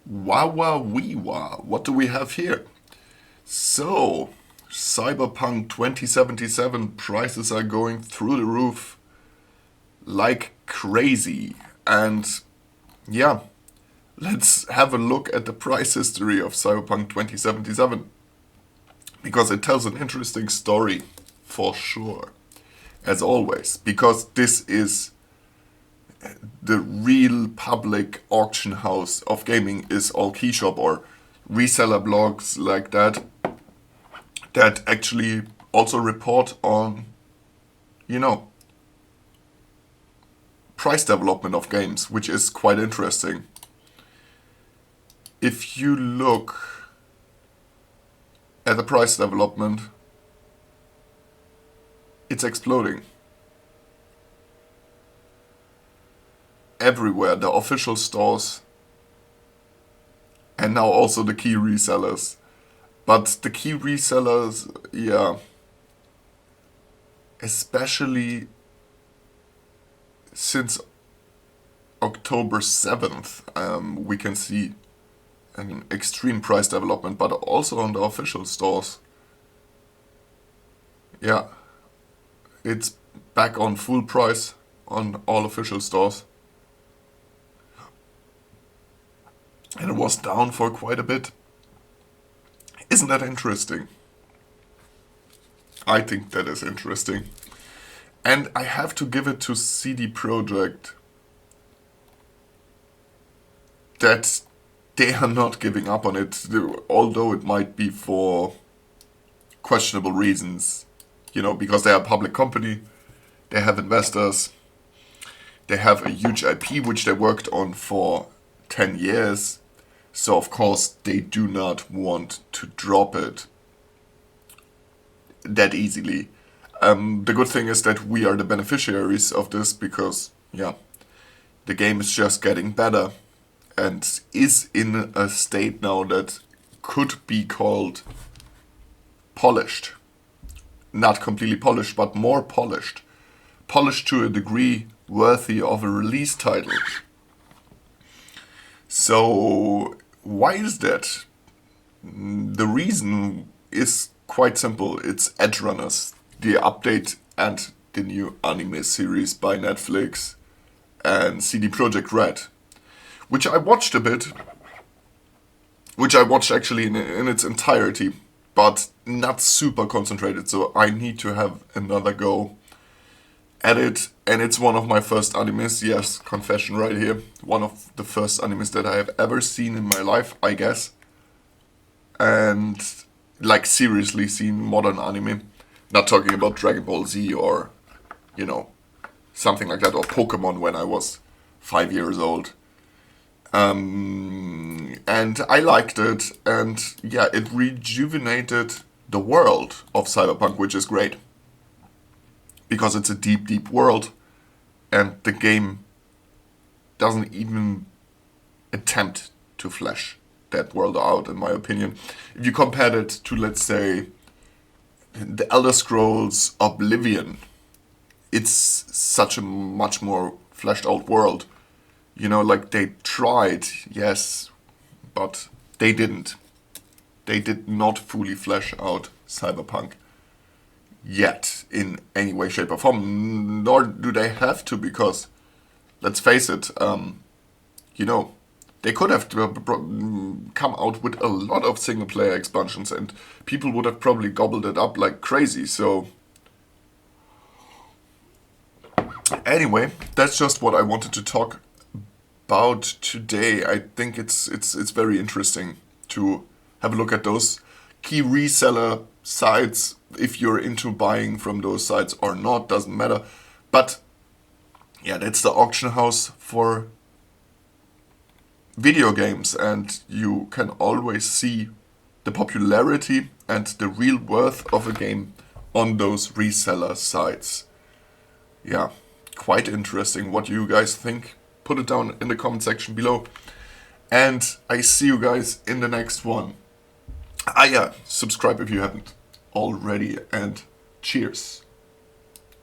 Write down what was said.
Wow, wow, wee, wow. What do we have here? So, Cyberpunk 2077 prices are going through the roof like crazy. And yeah, let's have a look at the price history of Cyberpunk 2077 because it tells an interesting story for sure, as always. Because this is the real public auction house of gaming is all Keyshop or reseller blogs like that actually also report on, you know, price development of games, which is quite interesting. If you look at the price development, it's exploding. Everywhere, the official stores, and now also the key resellers. But the key resellers, yeah, especially since October 7th, we can see an extreme price development, but also on the official stores. Yeah, it's back on full price on all official stores. And it was down for quite a bit. Isn't that interesting? I think that is interesting. And I have to give it to CD Projekt that they are not giving up on it, although it might be for questionable reasons. You know, because they are a public company, they have investors, they have a huge IP which they worked on for 10 years. So of course they do not want to drop it that easily. The good thing is that we are the beneficiaries of this because, yeah, the game is just getting better and is in a state now that could be called polished. Not completely polished, but more polished. Polished to a degree worthy of a release title. So, why is that? The reason is quite simple. It's Edge Runners, the update and the new anime series by Netflix and CD Projekt Red, which I watched a bit, which I watched actually in its entirety, but not super concentrated, so I need to have another go at it. And it's one of my first animes, yes, confession right here, one of the first animes that I have ever seen in my life, I guess. And like seriously seen modern anime, not talking about Dragon Ball Z or, you know, something like that, or Pokemon when I was 5 years old. And I liked it, and yeah, it rejuvenated the world of Cyberpunk, which is great. Because it's a deep, deep world, and the game doesn't even attempt to flesh that world out, in my opinion. If you compared it to, let's say, the Elder Scrolls Oblivion, it's such a much more fleshed out world. You know, like they tried, yes, but they didn't. They did not fully flesh out Cyberpunk yet in any way, shape, or form. Nor do they have to, because let's face it, you know, they could have come out with a lot of single player expansions and people would have probably gobbled it up like crazy. So anyway, that's just what I wanted to talk about today. I think it's very interesting to have a look at those key reseller sites. If you're into buying from those sites or not, doesn't matter. But yeah, that's the auction house for video games, and you can always see the popularity and the real worth of a game on those reseller sites. Yeah, quite interesting. What do you guys think? Put it down in the comment section below. And I see you guys in the next one. Yeah, subscribe if you haven't already, and cheers.